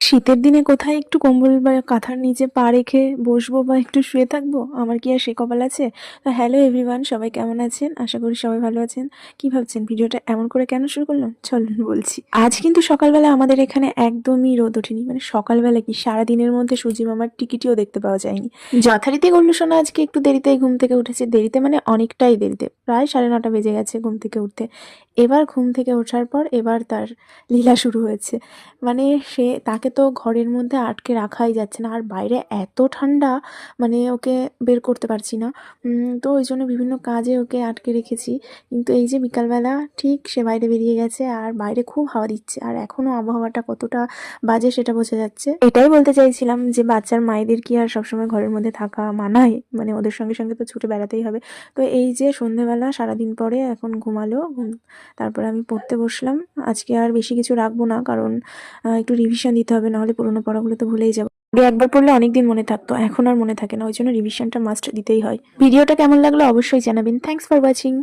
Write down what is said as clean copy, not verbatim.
শীতের দিনে কোথায় একটু কম্বল বা কাঁথার নিচে পা রেখে বসবো বা একটু শুয়ে থাকবো, আমার কি আর সে কপাল আছে? তো হ্যালো এভরিওয়ান, সবাই কেমন আছেন? আশা করি সবাই ভালো আছেন। কি ভাবছেন ভিডিওটা এমন করে কেন শুরু করলাম? চলুন বলছি। আজ কিন্তু সকালবেলা আমাদের এখানে একদমই রোদ ওঠেনি, মানে সকালবেলা কি সারাদিনের মধ্যে সূর্যি মামার টিকিটিও দেখতে পাওয়া যায়নি। যথারীতি গল্লু সোনা আজকে একটু দেরিতেই ঘুম থেকে উঠেছে, দেরিতে মানে অনেকটাই দেরিতে, প্রায় 9:30 বেজে গেছে ঘুম থেকে উঠতে। এবার ঘুম থেকে ওঠার পর এবার তার লীলা শুরু হয়েছে। মানে তাকে তো ঘরের মধ্যে আটকে রাখাই যাচ্ছে না, আর বাইরে এত ঠান্ডা, মানে ওকে বের করতে পারছি না। তো ওই জন্য বিভিন্ন কাজে ওকে আটকে রেখেছি। কিন্তু এই যে বিকালবেলা ঠিক সে বাইরে বেরিয়ে গেছে, আর বাইরে খুব হাওয়া দিচ্ছে, আর এখনও আবহাওয়াটা কতটা বাজে সেটা বোঝা যাচ্ছে। এটাই বলতে চাইছিলাম যে বাচ্চার মায়েদের কি আর সবসময় ঘরের মধ্যে থাকা মানায়? মানে ওদের সঙ্গে সঙ্গে তো ছুটে বেড়াতেই হবে। তো এই যে সন্ধেবেলা সারাদিন পরে এখন ঘুমালো, তারপরে আমি পড়তে বসলাম। আজকে আর বেশি কিছু রাখবো না, কারণ একটু রিভিশন দিতে হবে, নাহলে পুরোনো পড়াগুলো তো ভুলেই যাবো। আগে একবার পড়লে অনেকদিন মনে থাকতো, এখন আর মনে থাকে না, ওই জন্য রিভিশনটা মাস্ট দিতেই হয়। ভিডিওটা কেমন লাগলো অবশ্যই জানাবেন। Thanks for watching.